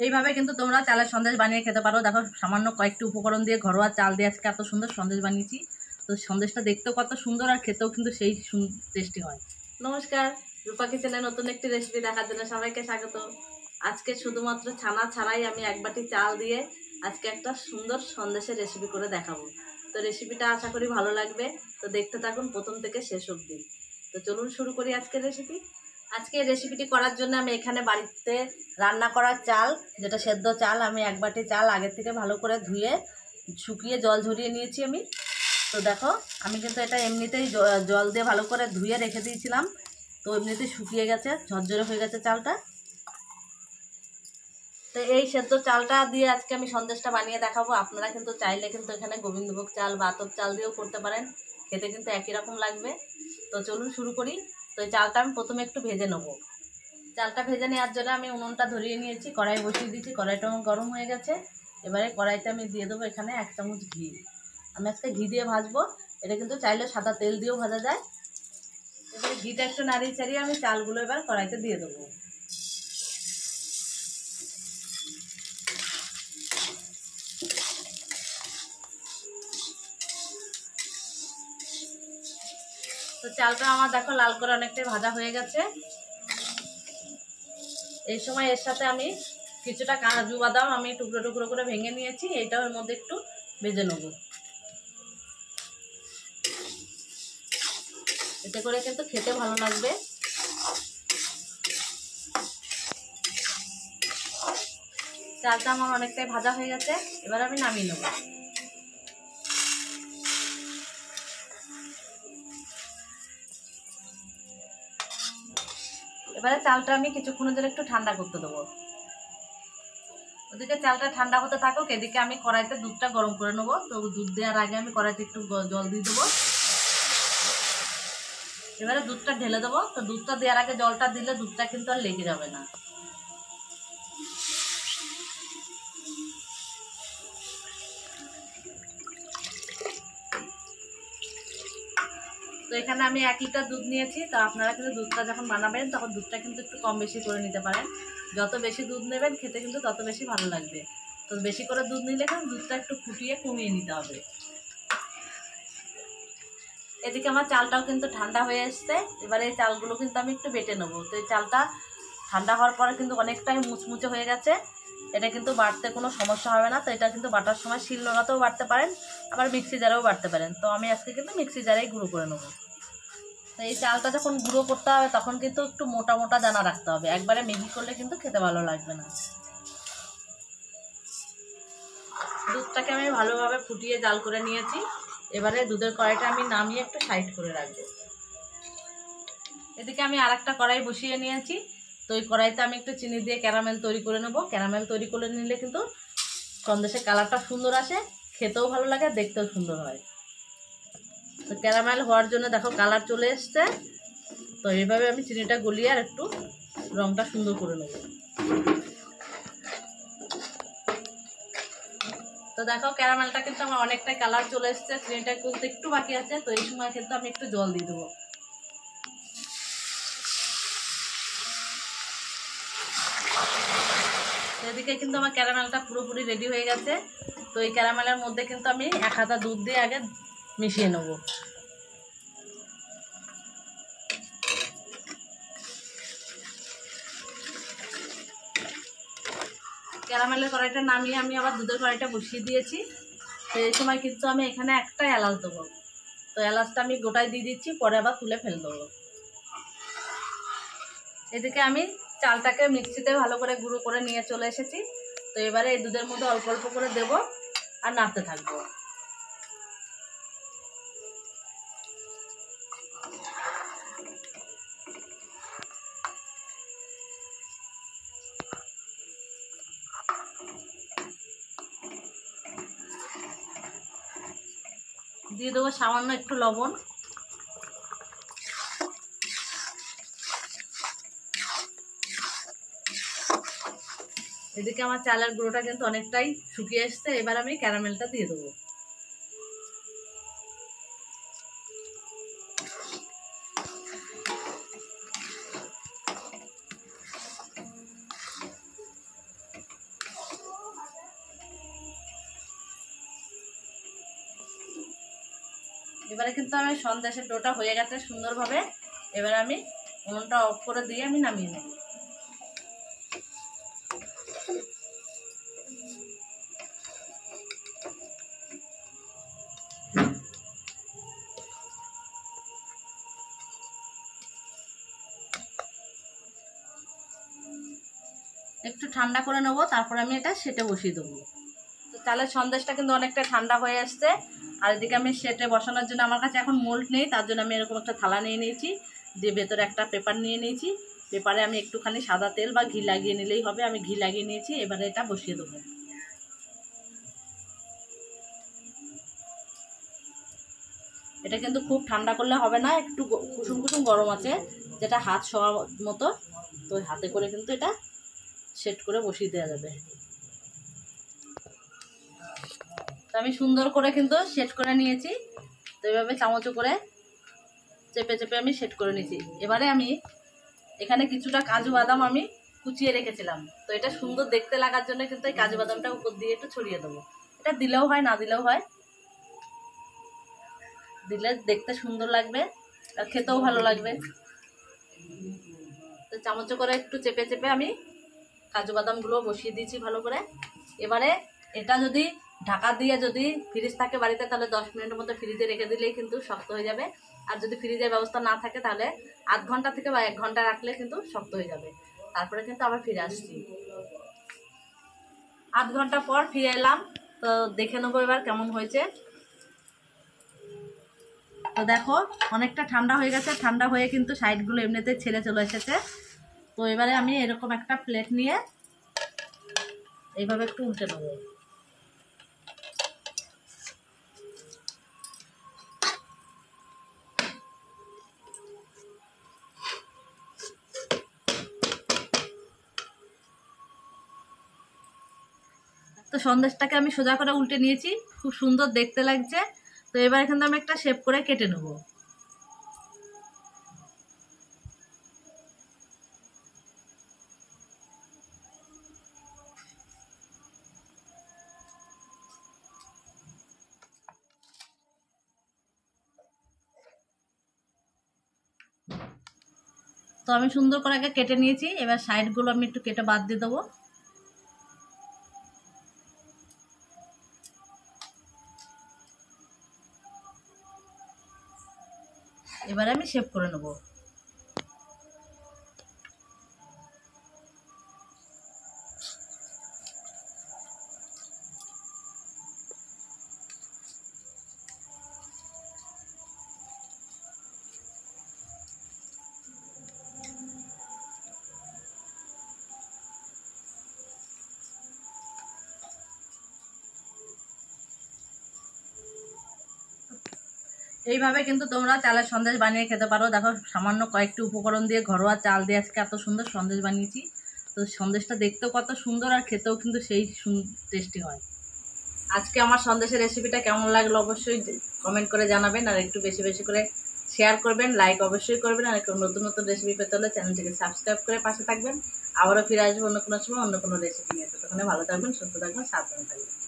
এইভাবে কিন্তু তোমরা চালের সন্দেশ বানিয়ে খেতে পারো। দেখো সামান্য কয়েকটি উপকরণ দিয়ে ঘরোয়া চাল দিয়ে আজকে এত সুন্দর সন্দেশ বানিয়েছি। তো সন্দেশটা দেখতেও কত সুন্দর আর খেতেও কিন্তু সেই টেস্টি হয়। নমস্কার, রূপা কিচেনে নতুন একটি রেসিপি দেখার জন্য সবাইকে স্বাগত। আজকে শুধুমাত্র ছানা ছাড়াই আমি এক বাটি চাল দিয়ে আজকে একটা সুন্দর সন্দেশের রেসিপি করে দেখাবো। তো রেসিপিটা আশা করি ভালো লাগবে, তো দেখতে থাকুন প্রথম থেকে শেষ অবধি। তো চলুন শুরু করি আজকের রেসিপি। আজকে এই রেসিপিটি করার জন্য আমি এখানে বাড়িতে রান্না করার চাল, যেটা সেদ্ধ চাল, আমি এক বাটি চাল আগের থেকে ভালো করে ধুয়ে শুকিয়ে জল ঝরিয়ে নিয়েছি আমি। তো দেখো আমি কিন্তু এটা এমনিতেই জল দিয়ে ভালো করে ধুয়ে রেখে দিয়েছিলাম, তো এমনিতেই শুকিয়ে গেছে, ঝরঝরে হয়ে গেছে চালটা। তো এই সেদ্ধ চালটা দিয়ে আজকে আমি সন্দেশটা বানিয়ে দেখাবো। আপনারা কিন্তু চাইলে কিন্তু এখানে গোবিন্দভোগ চাল বা আতপ চাল দিয়েও করতে পারেন, খেতে কিন্তু একই রকম লাগবে। তো চলুন শুরু করি। তো এই চালটা আমি প্রথমে একটু ভেজে নেব। চালটা ভেজে নেওয়ার জন্য আমি উনুনটা ধরিয়ে নিয়েছি, কড়াই বসিয়ে দিয়েছি, কড়াইটা গরম হয়ে গেছে। এবারে কড়াইতে আমি দিয়ে দেবো এখানে 1 চামচ ঘি। আমি আজকে ঘি দিয়ে ভাজবো, এটা কিন্তু চাইলে সাদা তেল দিয়েও ভাজা যায়। এবারে ঘিটা একটু নাড়িয়ে চাড়িয়ে আমি চালগুলো এবার কড়াইতে দিয়ে দেবো। তো চালটা আমার দেখো লাল করে অনেকটাই ভাজা হয়ে গেছে। এই সময় এর সাথে আমি কিছুটা কাজু বাদাম আমি টুকরো টুকরো করে ভেঙে নিয়েছি, এইটাও এর মধ্যে একটু ভেজে নেব। এতে করে কিন্তু খেতে ভালো লাগবে। চালটা আমার অনেকটাই ভাজা হয়ে গেছে, এবার আমি নামিয়ে নেব। এবারে চালটা আমি কিছুক্ষণের জন্য একটু ঠান্ডা করতে দেবো। ওদিকে চালটা ঠান্ডা হতে থাকুক, এদিকে আমি কড়াইতে দুধটা গরম করে নেবো। তো দুধ দেওয়ার আগে আমি কড়াইতে একটু জল দিয়ে দেবো। এবারে দুধটা ঢেলে দেবো। তো দুধটা দেওয়ার আগে জলটা দিলে দুধটা কিন্তু আর লেগে যাবে না। তো এখানে আমি 1 লিটার দুধ নিয়েছি। তো আপনারা কিন্তু দুধটা যখন বানাবেন তখন দুধটা কিন্তু একটু কম বেশি করে নিতে পারেন। যত বেশি দুধ নেবেন খেতে কিন্তু তত বেশি ভালো লাগবে। তো বেশি করে দুধ নিলে কিন্তু দুধটা একটু ফুটিয়ে কমিয়ে নিতে হবে। এদিকে আমার চালটাও কিন্তু ঠান্ডা হয়ে এসছে। এবারে এই চালগুলো কিন্তু আমি একটু বেটে নেবো। তো এই চালটা ঠান্ডা হওয়ার পরে কিন্তু অনেকটাই মুচমুচে হয়ে গেছে, এটা কিন্তু বাটতে কোনো সমস্যা হবে না। তো এটা কিন্তু বাটার সময় শিলনোড়াতেও বাটতে পারেন, আবার মিক্সি জারেও বাটতে পারেন। তো আমি আজকে কিন্তু মিক্সি জারেই গুঁড়ো করে নেবো। তো এই চালটা যখন গুঁড়ো করতে হবে তখন কিন্তু একটু মোটা মোটা দানা রাখতে হবে, একবারে মিহি করলে কিন্তু খেতে ভালো লাগবে না। দুধটাকে আমি ভালোভাবে ফুটিয়ে জাল করে নিয়েছি। এবারে দুধের কড়াইটা আমি নামিয়ে একটু সাইড করে রাখবো। এদিকে আমি আরেকটা কড়াই বসিয়ে নিয়েছি। তো ওই কড়াইতে আমি একটু চিনি দিয়ে ক্যারামেল তৈরি করে নেব। ক্যারামেল তৈরি করে নিলে কিন্তু সন্দেশের কালারটা সুন্দর আসে, খেতেও ভালো লাগে, দেখতেও সুন্দর হয়। তো ক্যারামেল হওয়ার জন্য দেখো কালার চলে এসছে। তো এইভাবে আমি চিনিটা গলিয়ে আর একটু রংটা সুন্দর করে নেব। তো দেখো ক্যারামেলটা কিন্তু আমার অনেকটাই কালার চলে এসছে, চিনিটা কিন্তু একটু বাকি আছে। তো এই সময় কিন্তু আমি একটু জল দিয়ে দেবো। এদিকে কিন্তু আমার ক্যারামেলটা পুরোপুরি রেডি হয়ে গেছে। তো এই ক্যারামেলের মধ্যে কিন্তু আমি 1 হাতা দুধ দিয়ে আগে মিশিয়ে নেব। ক্যারামেলের কড়াইটা নামিয়ে আমি আবার দুধের কড়াইটা বসিয়ে দিয়েছি। তো এই সময় কিন্তু আমি এখানে একটা এলাচ দেবো। তো এলাচটা আমি গোটায় দিয়ে দিচ্ছি, পরে আবার তুলে ফেলে দেবো। এদিকে আমি চালটাকে মিক্সিতে ভালো করে গুঁড়ো করে নিয়ে চলে এসেছি। তো এবারে এই দুধের মধ্যে অল্প অল্প করে দেবো আর নাড়তে থাকবো। দিয়ে দেবো সামান্য একটু লবণ। এদিকে আমার চালের গুঁড়োটা কিন্তু অনেকটাই শুকিয়ে এসছে। এবার আমি ক্যারামেলটা দিয়ে দেবো। এবারে কিন্তু আমি সন্দেশের ডোটা হয়ে গেছে সুন্দরভাবে। এবারে আমি উনুনটা অফ করে দিয়ে আমি নামিয়ে নেব। একটু ঠান্ডা করে নেব, তারপর আমি এটা সেটে বসিয়ে দেবো। তো চালের সন্দেশটা কিন্তু অনেকটা ঠান্ডা হয়ে আসছে। আর এদিকে আমি সেটে বসানোর জন্য আমার কাছে এখন মোল্ড নেই, তার জন্য আমি এরকম একটা থালা নিয়ে নিয়েছি, দিয়ে ভেতরে একটা পেপার নিয়ে নিয়েছি। পেপারে আমি একটুখানি সাদা তেল বা ঘি লাগিয়ে নিলেই হবে। আমি ঘি লাগিয়ে নিয়েছি, এবারে এটা বসিয়ে দেবো। এটা কিন্তু খুব ঠান্ডা করলে হবে না, একটু কুসুম কুসুম গরম আছে, যেটা হাত শোয়া মতো। তো হাতে করে কিন্তু এটা সেট করে বসিয়ে দেওয়া যাবে। তো আমি সুন্দর করে কিন্তু সেট করে নিয়েছি। তো এইভাবে চামচ করে চেপে চেপে আমি সেট করে নিয়েছি। এবারে আমি এখানে কিছুটা কাজু বাদাম আমি কুচিয়ে রেখেছিলাম। তো এটা সুন্দর দেখতে লাগার জন্য কিন্তু এই কাজু বাদামটা উপর দিয়ে একটু ছড়িয়ে দেবো। এটা দিলেও হয়, না দিলেও হয়, দিলে দেখতে সুন্দর লাগবে আর খেতেও ভালো লাগবে। তো চামচ করে একটু চেপে চেপে আমি কাজু বাদামগুলো বসিয়ে দিয়েছি ভালো করে। এবারে এটা যদি ঢাকা দিয়ে যদি ফ্রিজ থাকে বাড়িতে, তাহলে 10 মিনিটের মতো ফ্রিজে রেখে দিলেই কিন্তু শক্ত হয়ে যাবে। আর যদি ফ্রিজের ব্যবস্থা না থাকে তাহলে আধ ঘন্টা থেকে বা 1 ঘন্টা রাখলে কিন্তু শক্ত হয়ে যাবে। তারপরে কিন্তু আবার ফিরে আসছি। আধ ঘন্টা পর ফিরে এলাম। তো দেখে নেবো এবার কেমন হয়েছে। তো দেখো অনেকটা ঠান্ডা হয়ে গেছে, ঠান্ডা হয়ে কিন্তু সাইডগুলো এমনিতে ছেড়ে চলে এসেছে। তো এবারে আমি এরকম একটা প্লেট নিয়ে এইভাবে একটু উল্টে নেবো। তো সন্দেশটাকে আমি সোজা করে উল্টে নিয়েছি, খুব সুন্দর দেখতে লাগছে। তো এবার কিন্তু আমি একটা শেপ করে কেটে নেব। তো আমি সুন্দর করে আগে কেটে নিয়েছি, এবার সাইডগুলো আমি একটু কেটে বাদ দিয়ে দেবো। এবারে আমি শেপ করে নেব। এইভাবে কিন্তু তোমরা চালের সন্দেশ বানিয়ে খেতে পারো। দেখো সামান্য কয়েকটি উপকরণ দিয়ে, ঘরোয়া চাল দিয়ে আজকে এত সুন্দর সন্দেশ বানিয়েছি। তো সন্দেশটা দেখতেও কত সুন্দর আর খেতেও কিন্তু সেই টেস্টি হয়। আজকে আমার সন্দেশের রেসিপিটা কেমন লাগলো অবশ্যই কমেন্ট করে জানাবেন। আর একটু বেশি বেশি করে শেয়ার করবেন, লাইক অবশ্যই করবেন। আর একটু নতুন নতুন রেসিপি পেতে হলে চ্যানেলটিকে সাবস্ক্রাইব করে পাশে থাকবেন। আবারও ফিরে আসবো অন্য কোনো সময় অন্য কোনো রেসিপি নিয়ে। ততক্ষণে ভালো থাকবেন, সুস্থ থাকবেন, সাবধানে থাকবেন।